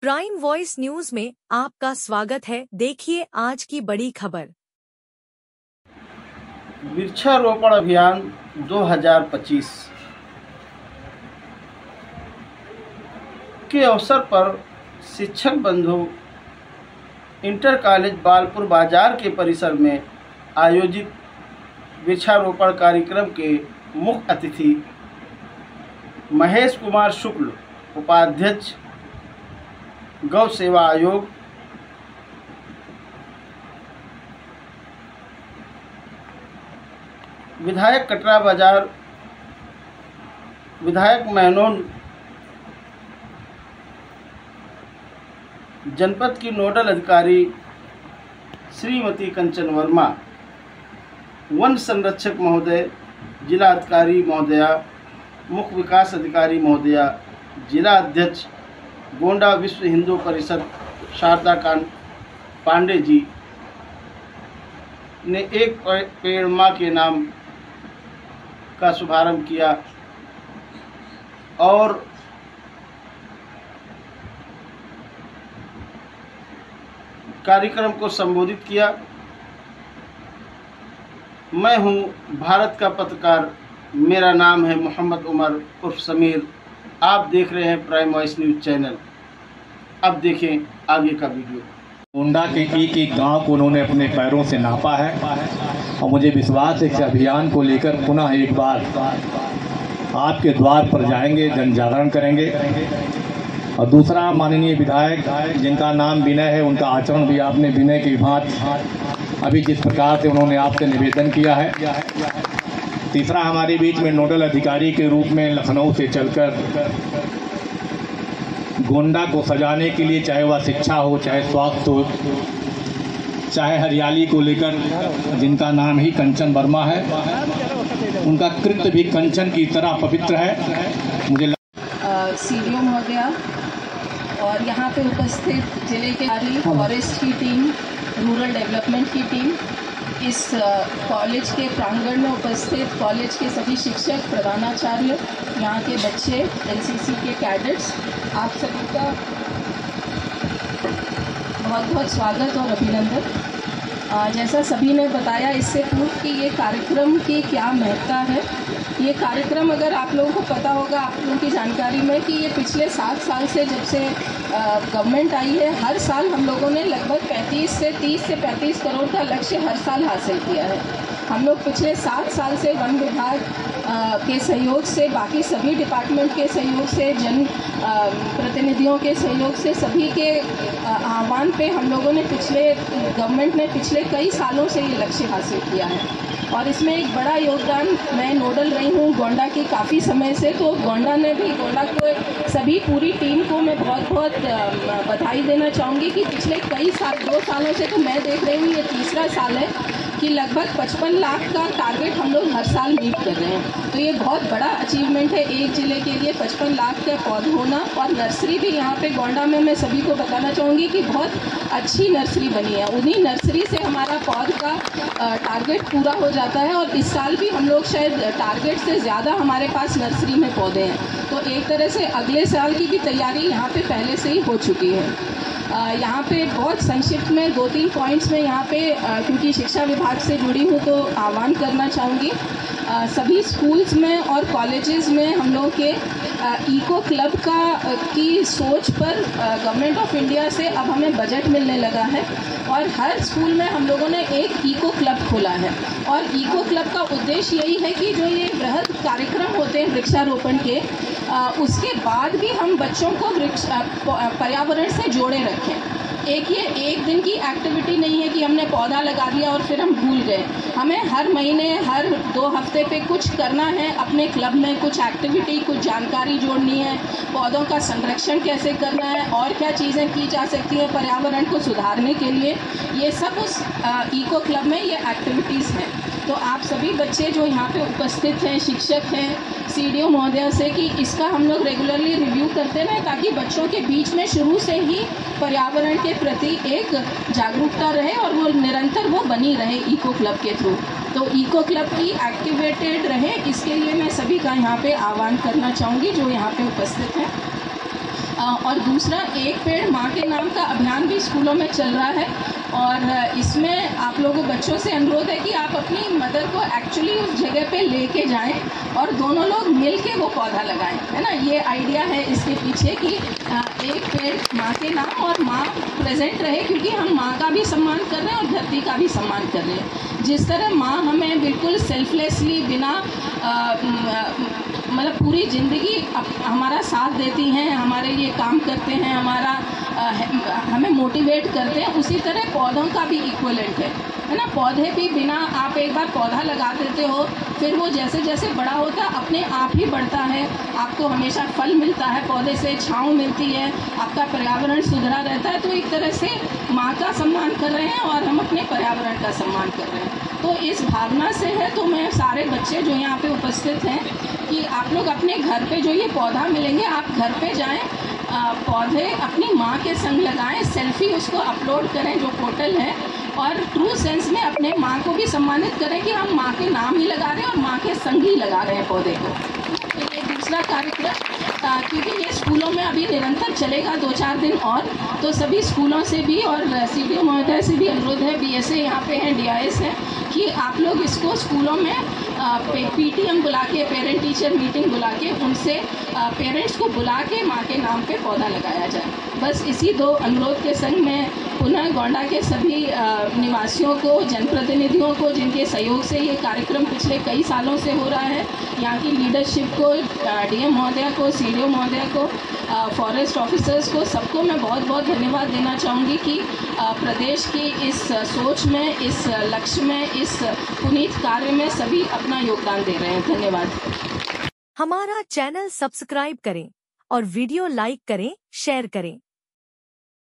Prime voice news में आपका स्वागत है। देखिए आज की बड़ी खबर। वृक्षारोपण अभियान 2025 के अवसर पर शिक्षक बंधु इंटर कॉलेज बालपुर बाजार के परिसर में आयोजित वृक्षारोपण कार्यक्रम के मुख्य अतिथि महेश कुमार शुक्ल, उपाध्यक्ष गौ सेवा आयोग, विधायक कटरा बाजार, विधायक महनौन, जनपद की नोडल अधिकारी श्रीमती कंचन वर्मा, वन संरक्षक महोदय, जिला अधिकारी महोदया, मुख्य विकास अधिकारी महोदया, जिला अध्यक्ष गोंडा विश्व हिंदू परिषद शारदा कांड पांडे जी ने एक पेड़ माँ के नाम का शुभारंभ किया और कार्यक्रम को संबोधित किया। मैं हूं भारत का पत्रकार, मेरा नाम है मोहम्मद उमर उर्फ समीर। आप देख रहे हैं प्राइम वॉइस न्यूज चैनल। अब देखें आगे का वीडियो। गोंडा के एक गांव को उन्होंने अपने पैरों से नापा है और मुझे विश्वास है कि अभियान को लेकर पुनः एक बार आपके द्वार पर जाएंगे, जन जागरण करेंगे। और दूसरा, माननीय विधायक जिनका नाम विनय है, उनका आचरण भी आपने विनय की भांति अभी जिस प्रकार से उन्होंने आपसे निवेदन किया है। तीसरा, हमारे बीच में नोडल अधिकारी के रूप में लखनऊ से चलकर गोंडा को सजाने के लिए, चाहे वह शिक्षा हो, चाहे स्वास्थ्य हो, चाहे हरियाली को लेकर, जिनका नाम ही कंचन वर्मा है, उनका कृत्य भी कंचन की तरह पवित्र है। मुझे सीडीओ महोदया और यहाँ पे उपस्थित जिले के फॉरेस्ट की टीम, रूरल डेवलपमेंट की टीम, इस कॉलेज के प्रांगण में उपस्थित कॉलेज के सभी शिक्षक, प्रधानाचार्य, यहाँ के बच्चे, एनसीसी के कैडेट्स, आप सभी का बहुत बहुत स्वागत और अभिनंदन। जैसा सभी ने बताया इससे पूर्व कि ये कार्यक्रम की क्या महत्ता है। ये कार्यक्रम, अगर आप लोगों को पता होगा, आप लोगों की जानकारी में, कि ये पिछले 7 साल से, जब से गवर्नमेंट आई है, हर साल हम लोगों ने लगभग 30 से 35 करोड़ का लक्ष्य हर साल हासिल किया है। हम लोग पिछले 7 साल से वन विभाग के सहयोग से, बाकी सभी डिपार्टमेंट के सहयोग से, जन प्रतिनिधियों के सहयोग से, सभी के आह्वान पे हम लोगों ने गवर्नमेंट ने पिछले कई सालों से ये लक्ष्य हासिल किया है। और इसमें एक बड़ा योगदान, मैं नोडल रही हूँ गोंडा की काफ़ी समय से, तो गोंडा को सभी पूरी टीम को मैं बहुत बहुत बधाई देना चाहूँगी कि पिछले कई साल, 2 सालों से तो मैं देख रही हूँ, ये तीसरा साल है कि लगभग 55 लाख का टारगेट हम लोग हर साल मीट कर रहे हैं। तो ये बहुत बड़ा अचीवमेंट है एक ज़िले के लिए, 55 लाख का पौध होना। और नर्सरी भी यहाँ पे गोंडा में मैं सभी को बताना चाहूँगी कि बहुत अच्छी नर्सरी बनी है। उन्हीं नर्सरी से हमारा पौध का टारगेट पूरा हो जाता है और इस साल भी हम लोग शायद टारगेट से ज़्यादा हमारे पास नर्सरी में पौधे हैं। तो एक तरह से अगले साल की भी तैयारी यहाँ पे पहले से ही हो चुकी है। यहाँ पे बहुत संक्षिप्त में 2-3 पॉइंट्स में यहाँ पे, क्योंकि शिक्षा विभाग से जुड़ी हूँ, तो आह्वान करना चाहूँगी। सभी स्कूल्स में और कॉलेजेस में हम लोग के इको क्लब की सोच पर गवर्नमेंट ऑफ इंडिया से अब हमें बजट मिलने लगा है और हर स्कूल में हम लोगों ने एक इको क्लब खोला है। और इको क्लब का उद्देश्य यही है कि जो ये बृहद कार्यक्रम होते हैं वृक्षारोपण के, उसके बाद भी हम बच्चों को पर्यावरण से जोड़े रखें। ये एक दिन की एक्टिविटी नहीं है कि हमने पौधा लगा दिया और फिर हम भूल गए। हमें हर महीने, हर 2 हफ्ते पे कुछ करना है। अपने क्लब में कुछ एक्टिविटी, कुछ जानकारी जोड़नी है, पौधों का संरक्षण कैसे करना है और क्या चीज़ें की जा सकती हैं पर्यावरण को सुधारने के लिए। ये सब उस इको क्लब में ये एक्टिविटीज़ हैं। तो आप सभी बच्चे जो यहाँ पे उपस्थित हैं, शिक्षक हैं, सीडीओ महोदया से, कि इसका हम लोग रेगुलरली रिव्यू करते रहें ताकि बच्चों के बीच में शुरू से ही पर्यावरण के प्रति एक जागरूकता रहे और वो निरंतर बनी रहे इको क्लब के थ्रू। तो इको क्लब की एक्टिवेटेड रहे, इसके लिए मैं सभी का यहाँ पे आह्वान करना चाहूँगी जो यहाँ पे उपस्थित हैं। और दूसरा एक पेड़ माँ के नाम का अभियान भी स्कूलों में चल रहा है। और इसमें आप लोगों बच्चों से अनुरोध है कि आप अपनी मदर को एक्चुअली उस जगह पे लेके जाएं और दोनों लोग मिल के वो पौधा लगाएं, है ना। ये आइडिया है इसके पीछे कि एक पेड़ माँ के नाम और माँ प्रेजेंट रहे, क्योंकि हम माँ का भी सम्मान कर रहे हैं और धरती का भी सम्मान कर रहे हैं। जिस तरह माँ हमें बिल्कुल सेल्फलेसली बिना मतलब पूरी ज़िंदगी हमारा साथ देती हैं, हमारे लिए काम करते हैं, हमें मोटिवेट करते हैं, उसी तरह पौधों का भी इक्वलेंट है ना। पौधे भी बिना आप एक बार पौधा लगा देते हो, फिर वो जैसे जैसे बड़ा होता है अपने आप ही बढ़ता है, आपको हमेशा फल मिलता है, पौधे से छाँव मिलती है, आपका पर्यावरण सुधरा रहता है। तो एक तरह से माँ का सम्मान कर रहे हैं और हम अपने पर्यावरण का सम्मान कर रहे हैं। तो इस भावना से है, तो मैं सारे बच्चे जो यहाँ पे उपस्थित हैं कि आप लोग अपने घर पे जो ये पौधा मिलेंगे, आप घर पे जाएं, पौधे अपनी माँ के संग लगाएं, सेल्फी उसको अपलोड करें जो पोर्टल है, और ट्रू सेंस में अपने माँ को भी सम्मानित करें कि हम माँ के नाम ही लगा रहे हैं और माँ के संग ही लगा रहे हैं पौधे को। तो ये दूसरा कार्यक्रम क्योंकि ये स्कूलों में अभी निरंतर चलेगा 2-4 दिन और, तो सभी स्कूलों से भी और CDO महोदय से भी अनुरोध है, BSA यहाँ पे हैं, DIS हैं, कि आप लोग इसको स्कूलों में PTM बुला के, पेरेंट टीचर मीटिंग बुला के, उनसे पेरेंट्स को बुला के माँ के नाम पे पौधा लगाया जाए। बस इसी 2 अनुरोध के संग मैं पुनः गोंडा के सभी निवासियों को, जनप्रतिनिधियों को, जिनके सहयोग से ये कार्यक्रम पिछले कई सालों से हो रहा है, यहाँ की लीडरशिप को, DM महोदया को, CDO महोदया को, फॉरेस्ट ऑफिसर्स को, सबको मैं बहुत बहुत धन्यवाद देना चाहूँगी कि प्रदेश की इस सोच में, इस लक्ष्य में, इस पुनीत कार्य में सभी अपना योगदान दे रहे हैं। धन्यवाद। हमारा चैनल सब्सक्राइब करें और वीडियो लाइक करें, शेयर करें।